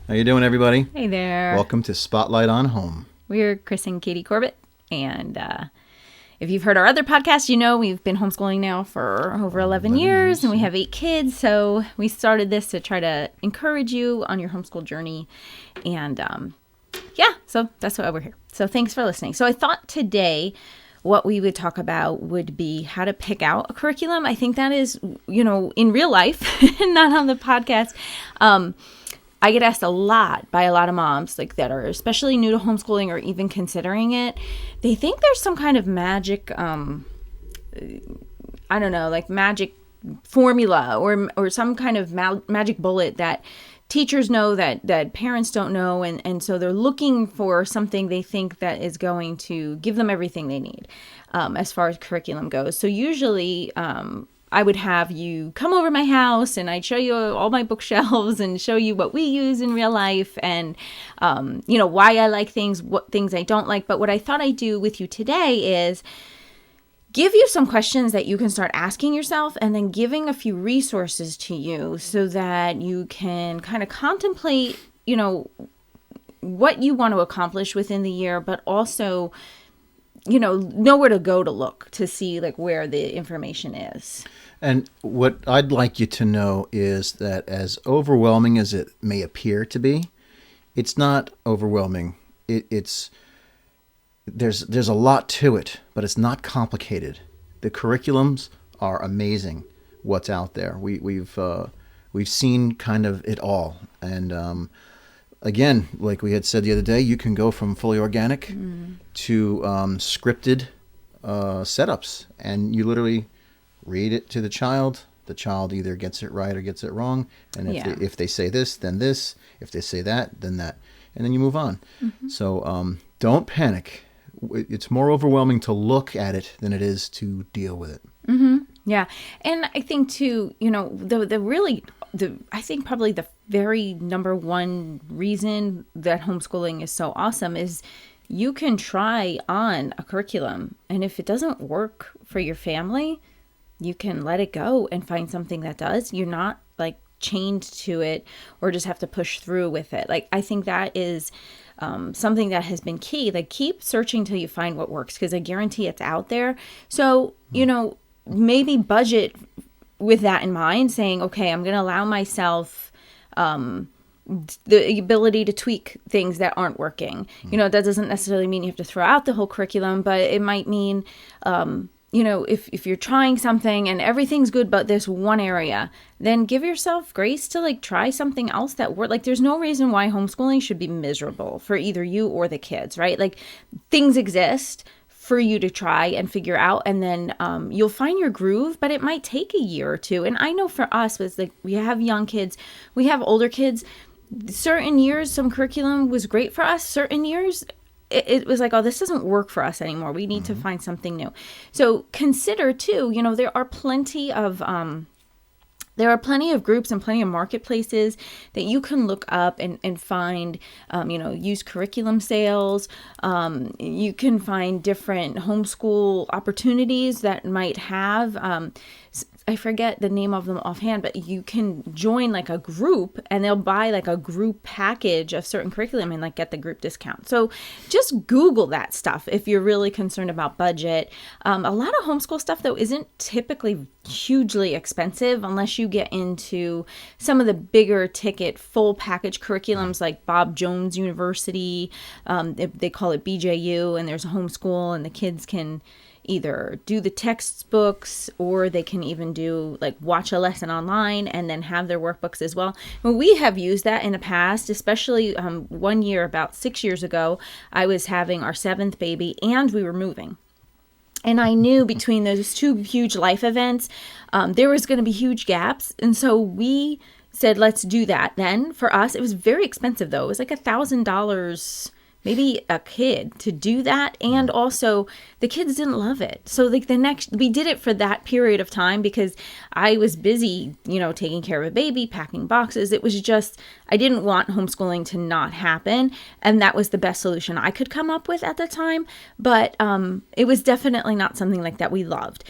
How you doing, everybody? Hey there. Welcome to Spotlight on Home. We're Chris and Katie Corbett, and if you've heard our other podcasts, you know we've been homeschooling now for over 11 years, and we have 8 kids, so we started this to try to encourage you on your homeschool journey, and so that's why we're here. So thanks for listening. So I thought today what we would talk about would be how to pick out a curriculum. I think that is, in real life, not on the podcast. I get asked a lot by a lot of moms that are especially new to homeschooling or even considering it. They think there's some kind of magic, magic formula or some kind of magic bullet that teachers know that parents don't know. And so they're looking for something they think that is going to give them everything they need as far as curriculum goes. So usually, I would have you come over my house and I'd show you all my bookshelves and show you what we use in real life and, why I like things, what things I don't like. But what I thought I'd do with you today is give you some questions that you can start asking yourself and then giving a few resources to you so that you can kind of contemplate, what you want to accomplish within the year, but also know where to go to look to see where the information is. And what I'd like you to know is that as overwhelming as it may appear to be, it's not overwhelming. There's a lot to it, but it's not complicated. The curriculums are amazing. What's out there, we've seen kind of it all, and again, like we had said the other day, you can go from fully organic to scripted setups, and you literally read it to the child. The child either gets it right or gets it wrong, and if they say this, then this. If they say that, then that, and then you move on. Mm-hmm. So don't panic. It's more overwhelming to look at it than it is to deal with it. Mm-hmm. Yeah, and I think too, I think probably the very number one reason that homeschooling is so awesome is you can try on a curriculum, and if it doesn't work for your family, you can let it go and find something that does. You're not chained to it or just have to push through with it. I think that is something that has been key. Keep searching till you find what works, because I guarantee it's out there. So, maybe budget with that in mind, saying, okay, I'm going to allow myself the ability to tweak things that aren't working. That doesn't necessarily mean you have to throw out the whole curriculum, but it might mean, if you're trying something and everything's good but this one area, then give yourself grace to try something else that works. There's no reason why homeschooling should be miserable for either you or the kids, right? Things exist for you to try and figure out, and then you'll find your groove, but it might take a year or two. And I know for us, was we have young kids, we have older kids. Certain years, some curriculum was great for us. Certain years, it was this doesn't work for us anymore. We need to find something new. So consider too, there are plenty of groups and plenty of marketplaces that you can look up and find, used curriculum sales. You can find different homeschool opportunities that might have, I forget the name of them offhand, but you can join a group and they'll buy a group package of certain curriculum and get the group discount. So just Google that stuff if you're really concerned about budget. A lot of homeschool stuff though isn't typically hugely expensive unless you get into some of the bigger ticket full package curriculums like Bob Jones University. They call it BJU, and there's a homeschool, and the kids can either do the textbooks or they can even do watch a lesson online and then have their workbooks as well. And we have used that in the past, especially one year, about 6 years ago, I was having our 7th baby and we were moving. And I knew between those two huge life events, there was going to be huge gaps. And so we said, let's do that. Then for us, it was very expensive though. It was $1,000. It maybe a kid to do that. And also the kids didn't love it. So like we did it for that period of time because I was busy, taking care of a baby, packing boxes. It was just, I didn't want homeschooling to not happen. And that was the best solution I could come up with at the time. But it was definitely not something like that we loved.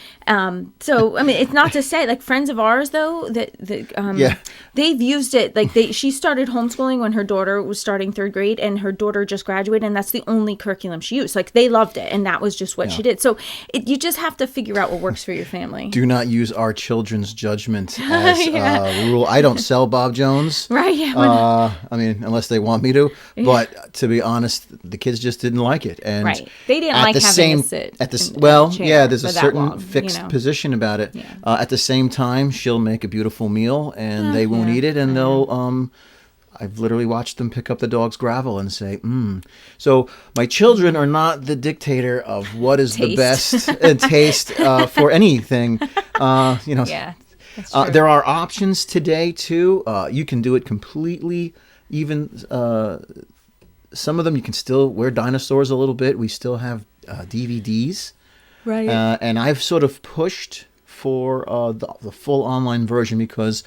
So, I mean, it's not to say, like, friends of ours, though, they've used it. Like, she started homeschooling when her daughter was starting third grade, and her daughter just graduated, and that's the only curriculum she used. Like, they loved it, and that was just what she did. So you just have to figure out what works for your family. Do not use our children's judgment as a rule. I don't sell Bob Jones. Right, yeah. I mean, unless they want me to. But to be honest, the kids just didn't like it. And right. They didn't like having to sit there's a certain long, fixed position about it. Yeah. At the same time, she'll make a beautiful meal, and they won't eat it, and they'll... I've literally watched them pick up the dog's gravel and say, So my children are not the dictator of what is the best taste for anything. Yeah, that's true. There are options today, too. You can do it completely. Even some of them, you can still wear dinosaurs a little bit. We still have DVDs. Right. And I've sort of pushed for the full online version because...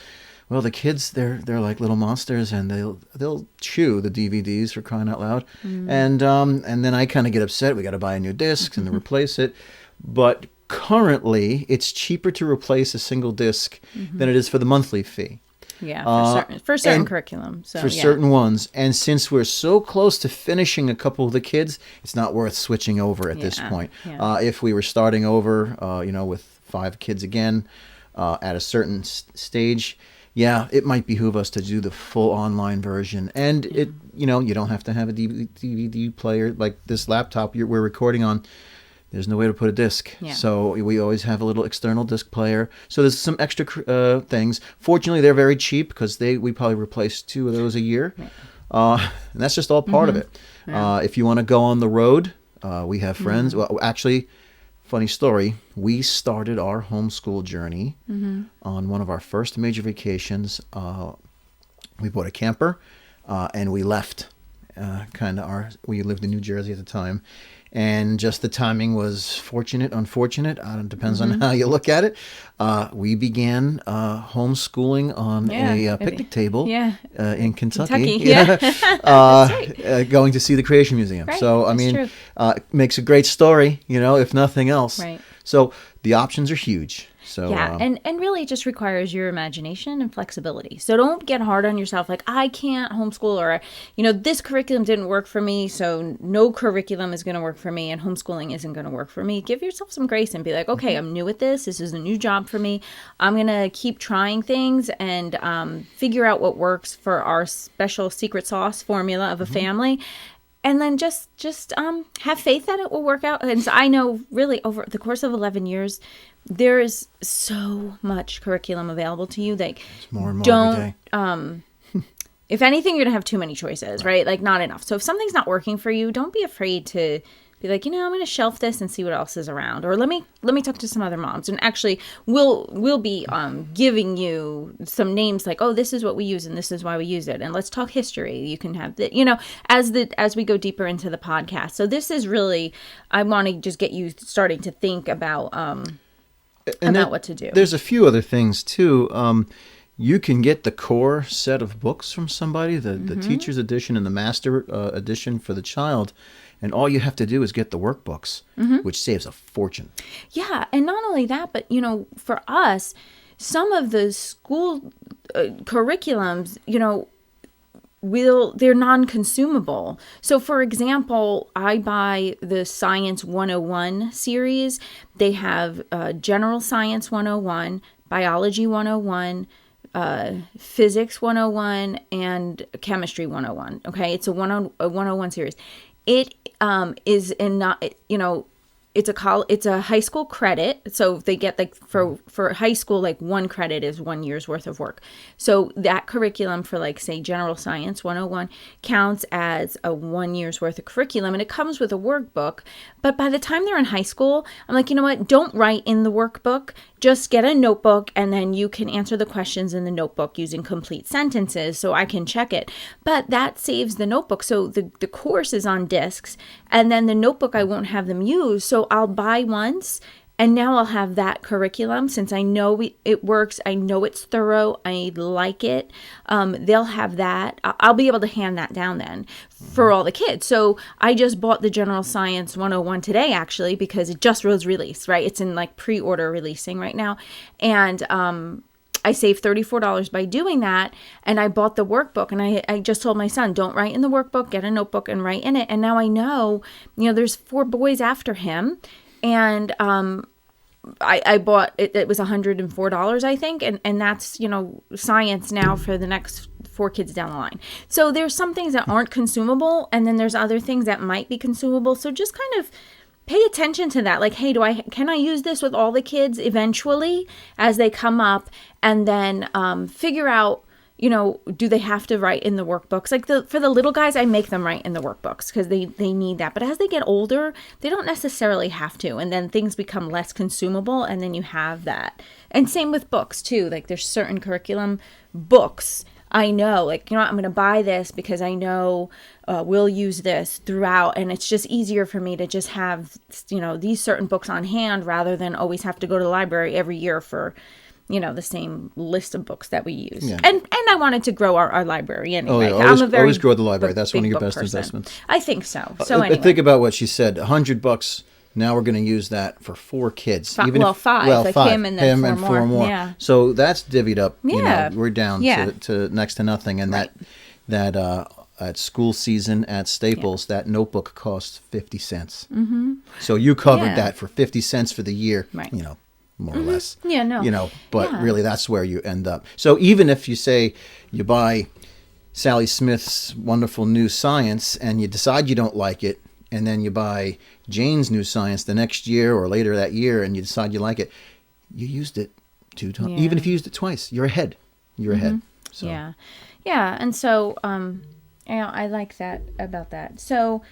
Well, the kids, they're like little monsters, and they'll chew the DVDs for crying out loud. And then I kind of get upset. We got to buy a new disc and then replace it. But currently, it's cheaper to replace a single disc than it is for the monthly fee. Yeah, for certain curriculum. So, certain ones. And since we're so close to finishing a couple of the kids, it's not worth switching over at this point. Yeah. If we were starting over, with 5 kids again at a certain stage... Yeah, it might behoove us to do the full online version. And you don't have to have a DVD player like this laptop we're recording on. There's no way to put a disc. Yeah. So we always have a little external disc player. So there's some extra things. Fortunately, they're very cheap because we probably replace 2 of those a year. Yeah. And that's just all part of it. Yeah. If you want to go on the road, we have friends. Well, actually... Funny story, we started our homeschool journey on one of our first major vacations. We bought a camper and we left. We lived in New Jersey at the time. And just the timing was fortunate, unfortunate. It depends on how you look at it. We began homeschooling on a picnic table in Kentucky. Going to see the Creation Museum. Right. So, I mean, it makes a great story, if nothing else. Right. So the options are huge. So, and really it just requires your imagination and flexibility. So don't get hard on yourself like, I can't homeschool, or, this curriculum didn't work for me, so no curriculum is going to work for me, and homeschooling isn't going to work for me. Give yourself some grace and be like, okay, I'm new at this. This is a new job for me. I'm going to keep trying things and figure out what works for our special secret sauce formula of a family. And then just have faith that it will work out. And so I know really over the course of 11 years, there is so much curriculum available to you that it's more and more every day. If anything, you're going to have too many choices, right? Like not enough. So if something's not working for you, don't be afraid to be like, I'm going to shelf this and see what else is around. Or let me talk to some other moms. And actually, we'll be giving you some names like, oh, this is what we use and this is why we use it. And let's talk history. You can have that, as we go deeper into the podcast. So this is really, I want to just get you starting to think about what to do. There's a few other things too. You can get the core set of books from somebody, the teacher's edition and the master edition for the child. And all you have to do is get the workbooks, which saves a fortune. Yeah, and not only that, but, for us, some of the school curriculums, they're non-consumable. So, for example, I buy the Science 101 series. They have General Science 101, Biology 101, Physics 101, and Chemistry 101. Okay, it's a 101 series. It is it's a high school credit. So they get like for high school, like 1 credit is 1 year's worth of work. So that curriculum for like, say, General Science 101 counts as a 1 year's worth of curriculum, and it comes with a workbook. But by the time they're in high school, I'm like, you know what? Don't write in the workbook. just get a notebook, and then you can answer the questions in the notebook using complete sentences so I can check it. But that saves the notebook. So the course is on discs, and then the notebook I won't have them use. So I'll buy once, and now I'll have that curriculum since I know it works. I know it's thorough. I like it. They'll have that. I'll be able to hand that down then for all the kids. So I just bought the General Science 101 today, actually, because it just was released, right? It's in like pre-order releasing right now. And I saved $34 by doing that. And I bought the workbook. And I just told my son, don't write in the workbook, get a notebook and write in it. And now I know, there's 4 boys after him. And I bought it. It was $104, I think, and that's science now for the next 4 kids down the line. So there's some things that aren't consumable, and then there's other things that might be consumable. So just kind of pay attention to that. Like, hey, can I use this with all the kids eventually as they come up, and then figure out. Do they have to write in the workbooks? Like for the little guys, I make them write in the workbooks because they need that. But as they get older, they don't necessarily have to. And then things become less consumable, and then you have that. And same with books too. Like there's certain curriculum books I know, like, I'm going to buy this because I know we'll use this throughout. And it's just easier for me to just have, these certain books on hand rather than always have to go to the library every year for the same list of books that we use. Yeah. And I wanted to grow our library anyway. Oh, yeah. Always grow the library. That's one of your best investments. I think so. So anyway. Think about what she said. $100. Now we're going to use that for 4 kids. 5. Like 5. Him and then 4 more. Yeah. So that's divvied up. Yeah. We're down to next to nothing. And that at school season at Staples, that notebook costs 50 cents. Mm-hmm. So you covered that for 50 cents for the year. Right. More or less. Yeah, no. But really that's where you end up. So even if you say you buy Sally Smith's wonderful new science and you decide you don't like it, and then you buy Jane's new science the next year or later that year and you decide you like it, you used it 2 times. Yeah. Even if you used it twice, you're ahead. You're ahead. So. Yeah. Yeah. And so, I like that about that. So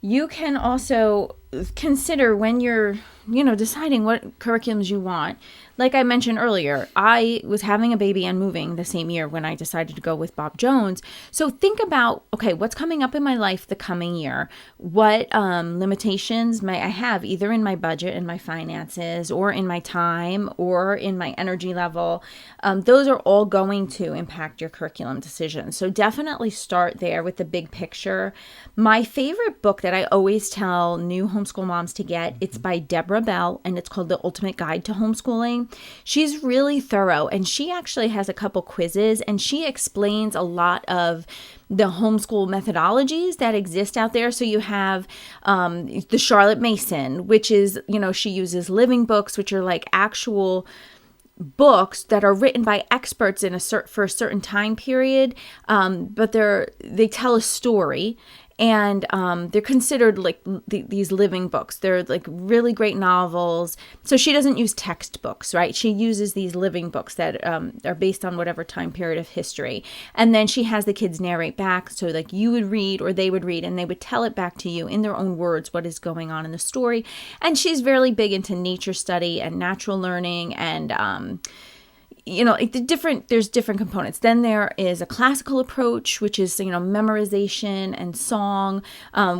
you can also consider when you're, deciding what curriculums you want. Like I mentioned earlier, I was having a baby and moving the same year when I decided to go with Bob Jones. So think about, okay, what's coming up in my life the coming year? What limitations may I have either in my budget and my finances or in my time or in my energy level? Those are all going to impact your curriculum decisions. So definitely start there with the big picture. My favorite book that I always tell new homeschool moms to get, it's by Deborah Bell, and it's called The Ultimate Guide to Homeschooling. She's really thorough, and she actually has a couple quizzes, and she explains a lot of the homeschool methodologies that exist out there. So you have the Charlotte Mason, which is, she uses living books, which are like actual books that are written by experts for a certain time period, but they tell a story. And they're considered like these living books. They're like really great novels. So she doesn't use textbooks, right? She uses these living books that are based on whatever time period of history. And then she has the kids narrate back. So like you would read or they would read and they would tell it back to you in their own words what is going on in the story. And she's really big into nature study and natural learning and there's different components. Then there is a classical approach, which is, memorization and song,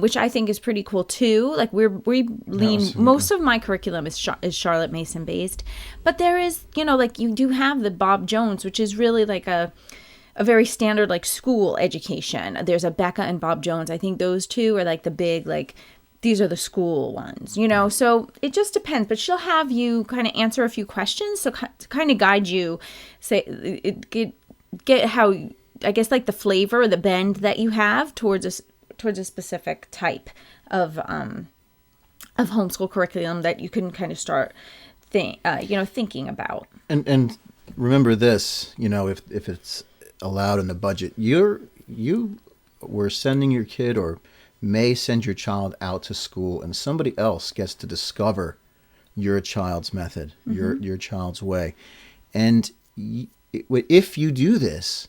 which I think is pretty cool too. Like we lean, most of my curriculum is Charlotte Mason based, but there is, like you do have the Bob Jones, which is really like a very standard like school education. There's a Becca and Bob Jones. I think those two are like the big, like, these are the school ones, so it just depends. But she'll have you kind of answer a few questions to kind of guide you, get how, I guess, like the flavor or the bend that you have towards a specific type of homeschool curriculum that you can kind of start thinking about. And remember this, if it's allowed in the budget, you were sending your kid or may send your child out to school and somebody else gets to discover your child's method, your child's way. And if you do this,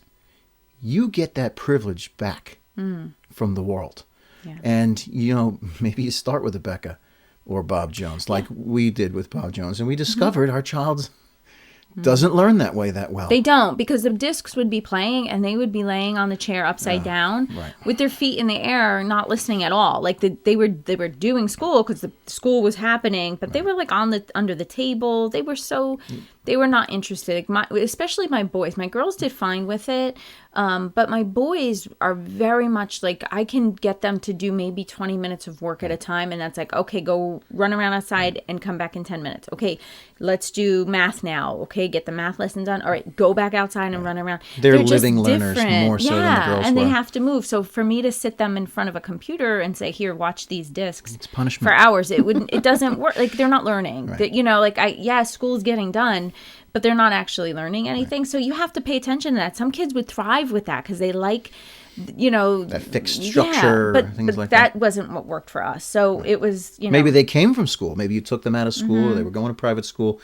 you get that privilege back from the world. Yeah. And, maybe you start with a Becca, or Bob Jones, like we did with Bob Jones. And we discovered our child doesn't learn that way that well. They don't, because the discs would be playing and they would be laying on the chair upside down with their feet in the air, not listening at all. Like they were doing school because the school was happening, but they were like under the table. They were not interested. Especially my boys. My girls did fine with it, but my boys are very much like, I can get them to do maybe 20 minutes of work at a time, and that's like, okay, go run around outside and come back in 10 minutes. Okay, let's do math now. Okay, get the math lesson done. All right, go back outside and run around. They're living learners more so than the girls and were. they have to move. So for me to sit them in front of a computer and say, here, watch these discs, it's punishment. for hours, it doesn't work. Like, they're not learning. Right. School's getting done, but they're not actually learning anything. Right. So you have to pay attention to that. Some kids would thrive with that because they like, that fixed structure, things like that. That wasn't what worked for us. So it was, Maybe they came from school. Maybe you took them out of school. Or they were going to private school,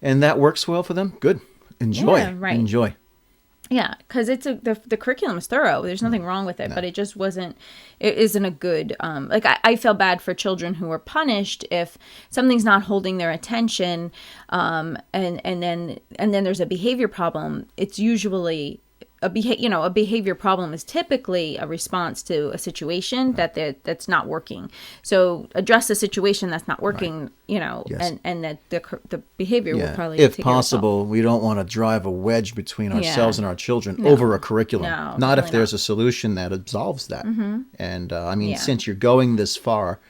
and that works well for them. Good. Enjoy. Yeah, right. Enjoy. Yeah, because the curriculum is thorough. There's nothing wrong with it, but it just wasn't. It isn't a good. I feel bad for children who are punished if something's not holding their attention, and then there's a behavior problem. It's usually a behavior problem is typically a response to a situation that's not working. So address the situation that's not working, yes. and that the behavior will probably, if possible, we don't want to drive a wedge between ourselves and our children over a curriculum. No, not if there's a solution that absolves that. Mm-hmm. And since you're going this far,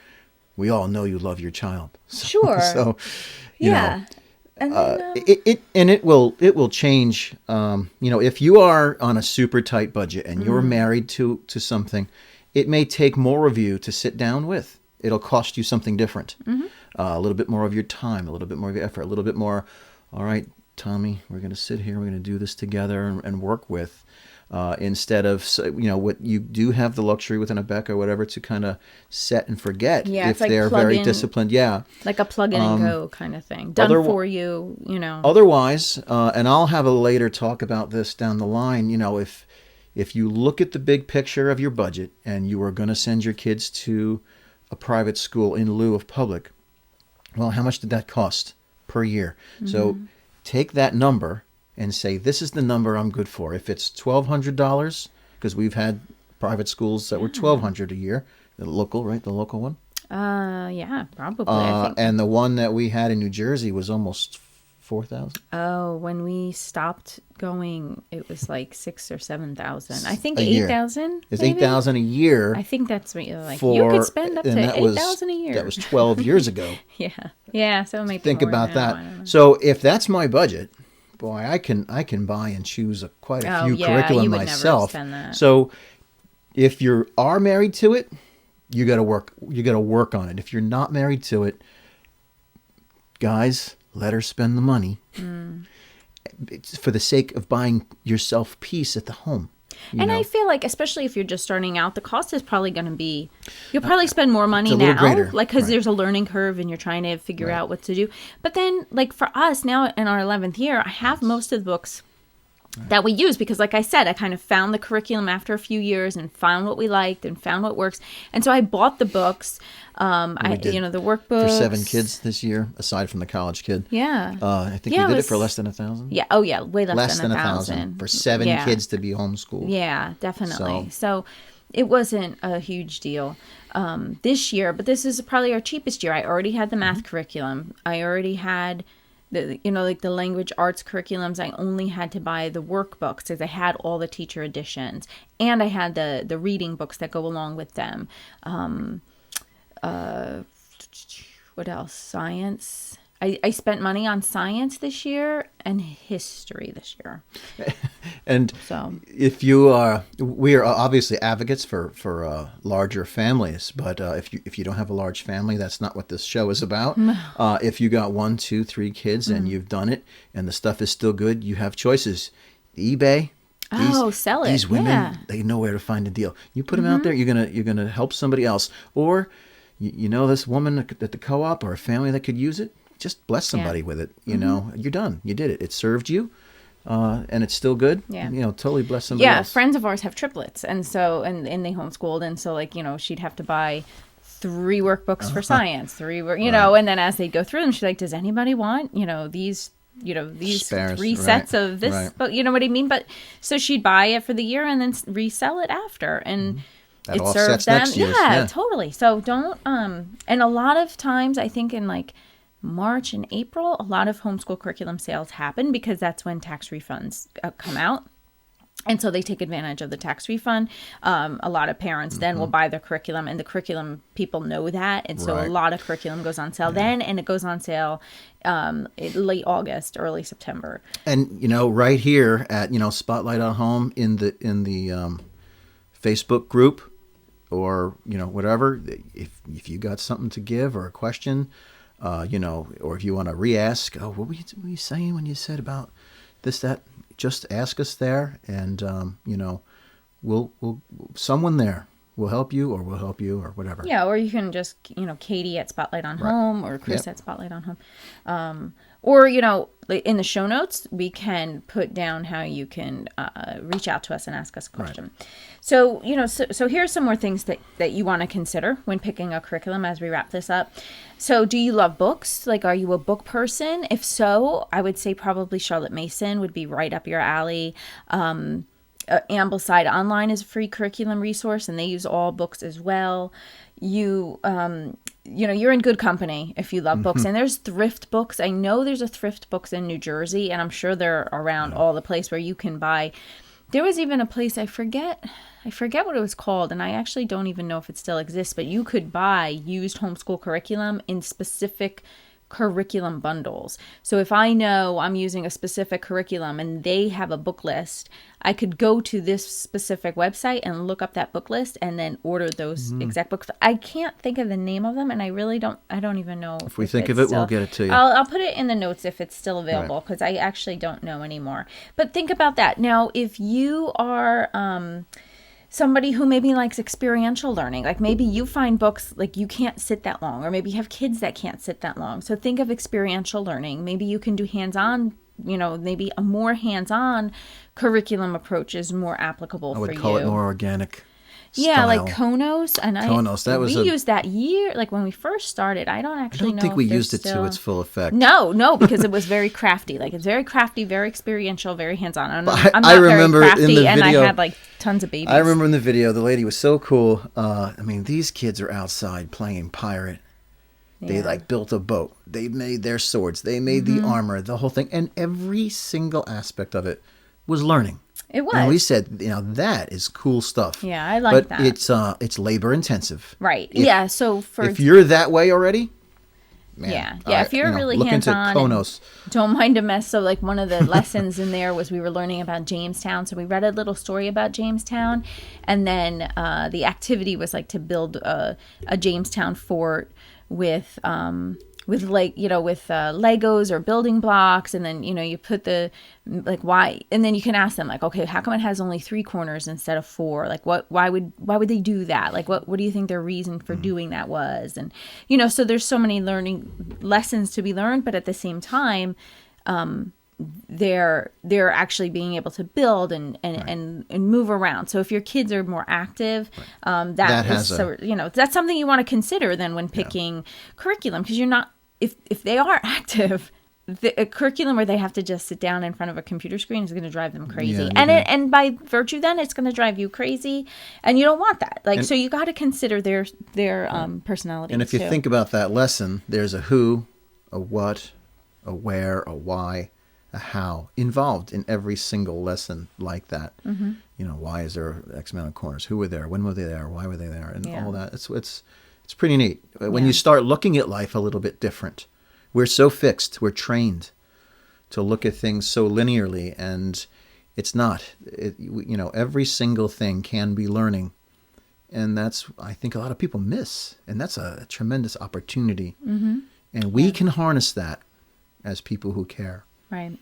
we all know you love your child. So, sure. So, you know. It will change. If you are on a super tight budget and you're married to something, it may take more of you to sit down with. It'll cost you something different. Mm-hmm. A little bit more of your time, a little bit more of your effort, a little bit more. All right, Tommy, we're going to sit here. We're going to do this together and work with. Instead of, what you do have the luxury with an ABEC or whatever to kind of set and forget if they're very disciplined. Yeah. Like a plug in and go kind of thing. Done for you, Otherwise, and I'll have a later talk about this down the line, if you look at the big picture of your budget and you are going to send your kids to a private school in lieu of public, well, how much did that cost per year? Mm-hmm. So take that number and say, this is the number I'm good for. If it's $1,200, because we've had private schools that were $1,200 a year, the local one. Yeah, probably. And the one that we had in New Jersey was almost $4,000. Oh, when we stopped going, it was like $6,000 or $7,000. I think $8,000. It's $8,000 a year. I think that's what you're like. You could spend up to $8,000 a year. That was 12 years ago. Yeah. So maybe think about that. So if that's my budget, boy, I can buy and choose quite a few curriculum you would myself. Never spend that. So if you are married to it, you got to work. You got to work on it. If you're not married to it, guys, let her spend the money. It's for the sake of buying yourself peace at the home. I feel like, especially if you're just starting out, the cost is probably going to be, you'll probably spend more money now, greater. because there's a learning curve and you're trying to figure out what to do. But then, like for us now in our 11th year, I have most of the books that we use because, like I said, I kind of found the curriculum after a few years and found what we liked and found what works. And so I bought the books. The workbooks for 7 kids this year, aside from the college kid. Yeah, I think we did it for less than $1,000. Yeah. Oh yeah, way less than $1,000 for 7 kids to be homeschooled. Yeah, definitely. So it wasn't a huge deal this year, but this is probably our cheapest year. I already had the math curriculum. I already had the language arts curriculums. I only had to buy the workbooks because I had all the teacher editions, and I had the reading books that go along with them. What else? Science. I spent money on science this year and history this year. And so, if you are, we are obviously advocates for larger families, but if you don't have a large family, that's not what this show is about. If you got 1, 2, 3 kids and you've done it and the stuff is still good, you have choices. eBay. Sell it. These women, they know where to find a deal. You put them out there, you're gonna help somebody else, or you know this woman at the co-op or a family that could use it. Just bless somebody with it. You're done. You did it. It served you, and it's still good. Yeah. Totally bless somebody else. Friends of ours have triplets, and so and they homeschooled, and so she'd have to buy 3 workbooks for science, 3, you know, and then as they go through them, she's like, does anybody want, these Spares, 3 right, sets of this, right. but you know what I mean? But so she'd buy it for the year and then resell it after. And That it offsets serves them. next year's, Yeah, yeah. totally. So don't, and a lot of times I think in like March and April, a lot of homeschool curriculum sales happen because that's when tax refunds come out. And so they take advantage of the tax refund. A lot of parents then will buy their curriculum, and the curriculum people know that. And so Right. a lot of curriculum goes on sale then, and it goes on sale late August, early September. And right here at Spotlight on Home in the Facebook group, or whatever, if you got something to give or a question, or if you want to re-ask, what were you saying when you said about this, that, just ask us there, and we'll someone there will help you, or we'll help you, or whatever. Yeah, or you can just, Katie at Spotlight on Home, or Chris Yep. at Spotlight on Home. Or, in the show notes, we can put down how you can reach out to us and ask us a question. Right. So, so here's some more things that you want to consider when picking a curriculum as we wrap this up. So do you love books? Like, are you a book person? If so, I would say probably Charlotte Mason would be right up your alley. Ambleside Online is a free curriculum resource, and they use all books as well. You're in good company if you love books. And there's thrift books. I know there's a thrift books in New Jersey, and I'm sure they're around all the place where you can buy. There was even a place, I forget what it was called, and I actually don't even know if it still exists, but you could buy used homeschool curriculum in specific curriculum bundles. So if I know I'm using a specific curriculum and they have a book list, I could go to this specific website and look up that book list and then order those exact books. I can't think of the name of them, and I don't even know. If we think of it, we'll get it to you. I'll put it in the notes if it's still available, because I actually don't know anymore. But think about that. Now, if you are somebody who maybe likes experiential learning, like maybe you find books like you can't sit that long, or maybe you have kids that can't sit that long. So think of experiential learning. Maybe you can do hands-on, maybe a more hands-on curriculum approach is more applicable for you. I would call it more organic. Yeah, style. like Konos, and we used that year, like when we first started. I don't know think we if they're used it to its full effect. No, because it was very crafty. Like, it's very crafty, very experiential, very hands-on. I'm I not remember very crafty, in the and video, I had like tons of babies. I remember in the video, the lady was so cool. These kids are outside playing pirate. They built a boat. They made their swords. They made the armor, the whole thing, and every single aspect of it was learning. It was. And we said, that is cool stuff. Yeah, I like that. But it's labor intensive. Right. So if you're that way already, man, if you're really look into hands-on, Konos. don't mind a mess. So like one of the lessons in there was we were learning about Jamestown. So we read a little story about Jamestown, and then the activity was like to build a Jamestown fort with Legos or building blocks, and then you put the why, and then you can ask them like, okay, how come it has only 3 corners instead of 4? Like, why would they do that? Like, what do you think their reason for doing that was? And so there's so many learning lessons to be learned, but at the same time, they're actually being able to build and move around. So if your kids are more active, that's something you want to consider then when picking curriculum, because you're not, if they are active, a curriculum where they have to just sit down in front of a computer screen is going to drive them crazy. And by virtue then it's going to drive you crazy, and you don't want that. So you got to consider their personality. And if you think about that lesson, there's a who, a what, a where, a why, a how involved in every single lesson like that. Why is there X amount of corners? Who were there? When were they there? Why were they there? And all that. It's pretty neat. When you start looking at life a little bit different, we're so fixed. We're trained to look at things so linearly, and it's not. Every single thing can be learning, and that's, I think, a lot of people miss, and that's a tremendous opportunity. And we can harness that as people who care. Right.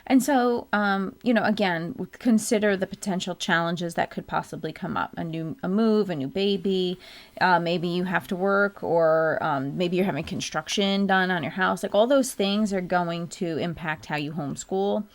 And so, again, consider the potential challenges that could possibly come up. A move, a new baby, maybe you have to work, or maybe you're having construction done on your house. Like, all those things are going to impact how you homeschool.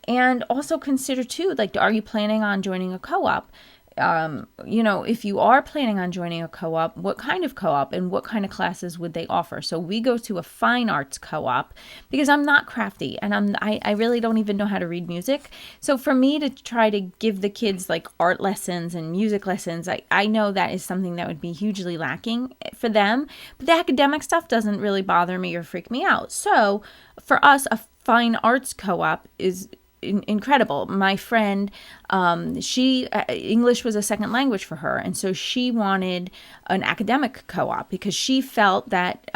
And also consider, too, like, are you planning on joining a co-op? if you are planning on joining a co-op, what kind of co-op and what kind of classes would they offer? So we go to a fine arts co-op because I'm not crafty and I really don't even know how to read music. So for me to try to give the kids like art lessons and music lessons, I know that is something that would be hugely lacking for them. But the academic stuff doesn't really bother me or freak me out. So for us, a fine arts co-op is incredible. My friend, she English was a second language for her, and so she wanted an academic co-op because she felt that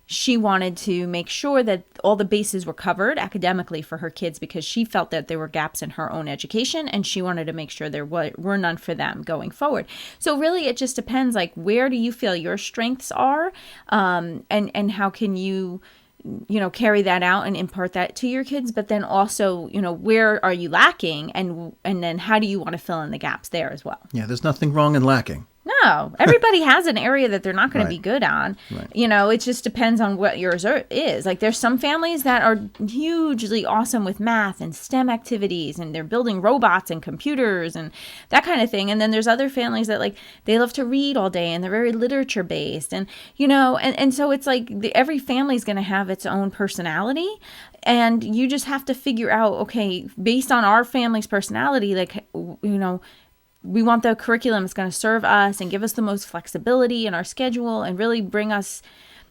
she wanted to make sure that all the bases were covered academically for her kids because she felt that there were gaps in her own education, and she wanted to make sure there were none for them going forward. So really, it just depends, like, where do you feel your strengths are, and how can you carry that out and impart that to your kids, but then also, where are you lacking, and then how do you want to fill in the gaps there as well? Yeah, there's nothing wrong in lacking. No, everybody has an area that they're not going to be good on. Right. It just depends on what yours is. Like, there's some families that are hugely awesome with math and STEM activities, and they're building robots and computers and that kind of thing. And then there's other families that, like, they love to read all day and they're very literature based. And, and so it's like every family is going to have its own personality. And you just have to figure out, okay, based on our family's personality, like, we want the curriculum that's going to serve us and give us the most flexibility in our schedule and really bring us,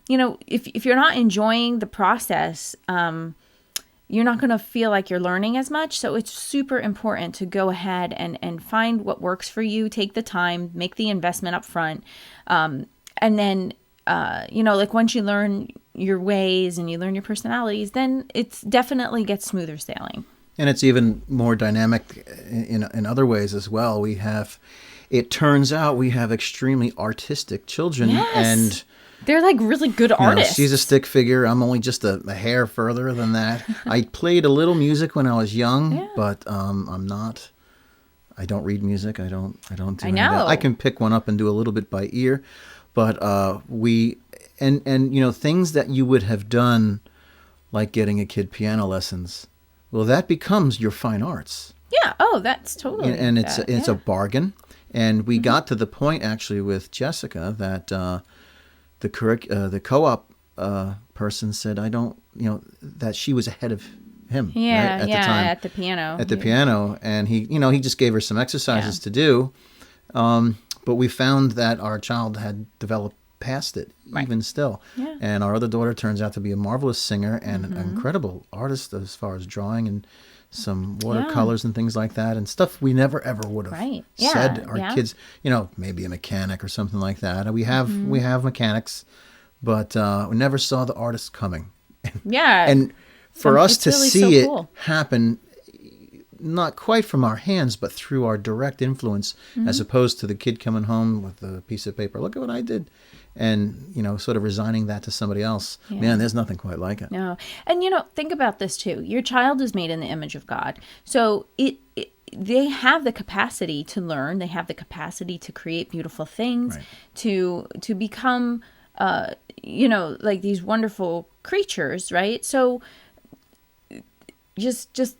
if you're not enjoying the process, you're not going to feel like you're learning as much. So it's super important to go ahead and find what works for you, take the time, make the investment up front. And then, like, once you learn your ways and you learn your personalities, then it's definitely gets smoother sailing. And it's even more dynamic in other ways as well. It turns out we have extremely artistic children. Yes. And they're like really good artists. She's a stick figure. I'm only just a hair further than that. I played a little music when I was young, but I'm not. I don't read music. I don't do any of that. I can pick one up and do a little bit by ear, but things that you would have done, like getting a kid piano lessons. Well, that becomes your fine arts. Yeah. Oh, that's totally. And it's a bargain. And we got to the point actually with Jessica that the co-op person said, I don't, that she was ahead of him. Yeah. Right, at the piano. At the piano, and he just gave her some exercises to do. But we found that our child had developed past it, even still. Yeah. And our other daughter turns out to be a marvelous singer and an incredible artist as far as drawing and some watercolors and things like that, and stuff we never ever would have said our kids, maybe a mechanic or something like that. We have mechanics, but we never saw the artist coming. Yeah. And for us to really see so cool. it happen, not quite from our hands, but through our direct influence, as opposed to the kid coming home with a piece of paper. Look at what I did. And, sort of resigning that to somebody else. Yeah. Man, there's nothing quite like it. No. And, think about this too. Your child is made in the image of God. So they have the capacity to learn. They have the capacity to create beautiful things, to become, like these wonderful creatures, right? So just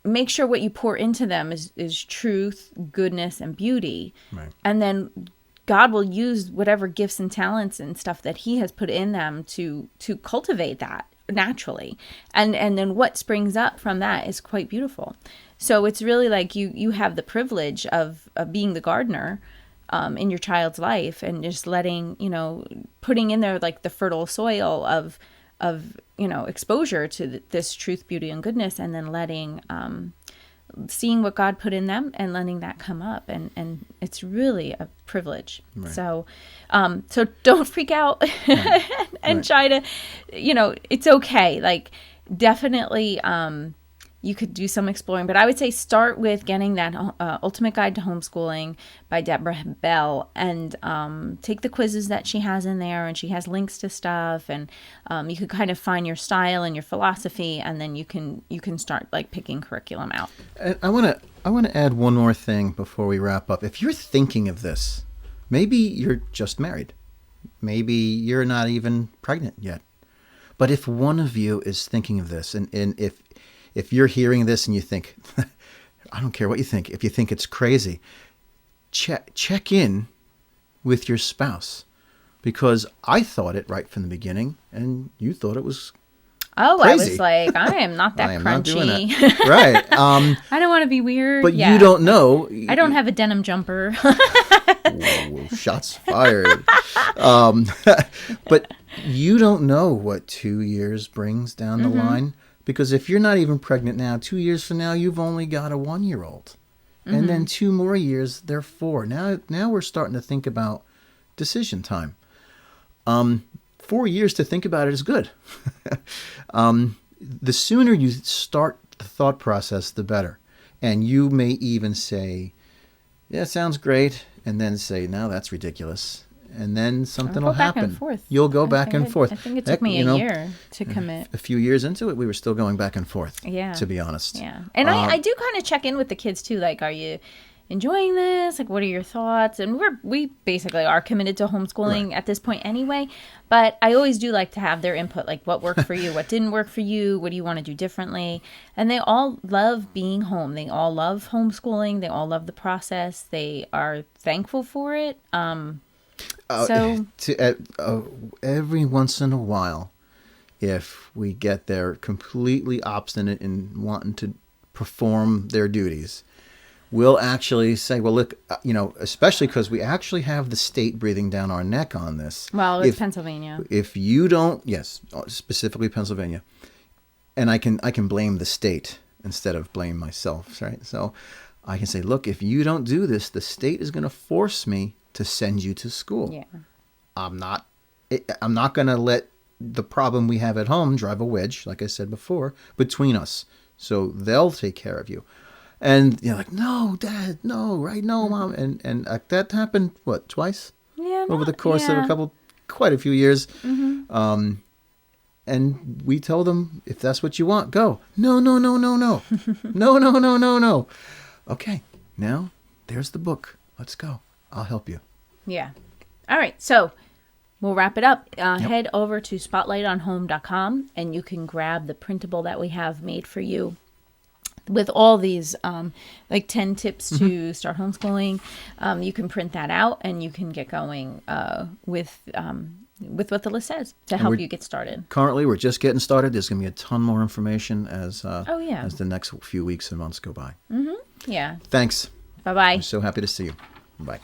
make sure what you pour into them is truth, goodness, and beauty. Right. And then God will use whatever gifts and talents and stuff that he has put in them to cultivate that naturally. And then what springs up from that is quite beautiful. So it's really like you have the privilege of being the gardener in your child's life, and just letting, putting in there like the fertile soil of exposure to this truth, beauty, and goodness, and then letting seeing what God put in them and letting that come up, and it's really a privilege. Right. So don't freak out and try to, it's okay. Like, definitely you could do some exploring, but I would say start with getting that Ultimate Guide to Homeschooling by Deborah Bell, and take the quizzes that she has in there, and she has links to stuff, and you could kind of find your style and your philosophy, and then you can start like picking curriculum out. I want to add one more thing before we wrap up. If you're thinking of this, maybe you're just married, maybe you're not even pregnant yet, but if one of you is thinking of this, and if you're hearing this and you think, I don't care what you think, if you think it's crazy, check in with your spouse, because I thought it right from the beginning, and you thought it was Oh, crazy. I was like, I am not that I am crunchy. not doing that. Right. I don't want to be weird. But you don't know. I don't have a denim jumper. Whoa, shots fired. But you don't know what 2 years brings down the line, because if you're not even pregnant now, 2 years from now, you've only got a 1-year-old. And then 2 more years, they're 4. Now we're starting to think about decision time. 4 years to think about it is good. The sooner you start the thought process, the better. And you may even say, yeah, sounds great. And then say, no, that's ridiculous. And then something will happen. Back and forth. You'll go back and forth. I think it took me a year to commit. A few years into it, we were still going back and forth. Yeah. To be honest. Yeah. And I do kind of check in with the kids too. Like, are you enjoying this? Like, what are your thoughts? And we basically are committed to homeschooling at this point anyway. But I always do like to have their input, like what worked for you, what didn't work for you, what do you want to do differently? And they all love being home. They all love homeschooling. They all love the process. They are thankful for it. Every once in a while, if we get there completely obstinate in wanting to perform their duties, we'll actually say, well, look, especially because we actually have the state breathing down our neck on this. Well, it's Pennsylvania. If you don't, yes, specifically Pennsylvania, and I can blame the state instead of blame myself, right? So I can say, look, if you don't do this, the state is going to force me to send you to school. Yeah. I'm not going to let the problem we have at home drive a wedge, like I said before, between us. So they'll take care of you. And you're like, no, Dad, no, right? No, Mom. And that happened, what, twice? Yeah. Over the course of quite a few years. Mm-hmm. And we told them, if that's what you want, go. No. No. Okay, now there's the book. Let's go. I'll help you. Yeah. All right. So we'll wrap it up. Head over to spotlightonhome.com and you can grab the printable that we have made for you with all these, like 10 tips to start homeschooling. You can print that out and you can get going with what the list says to help you get started. Currently, we're just getting started. There's going to be a ton more information as the next few weeks and months go by. Mm-hmm. Yeah. Thanks. Bye-bye. I'm so happy to see you. Bye.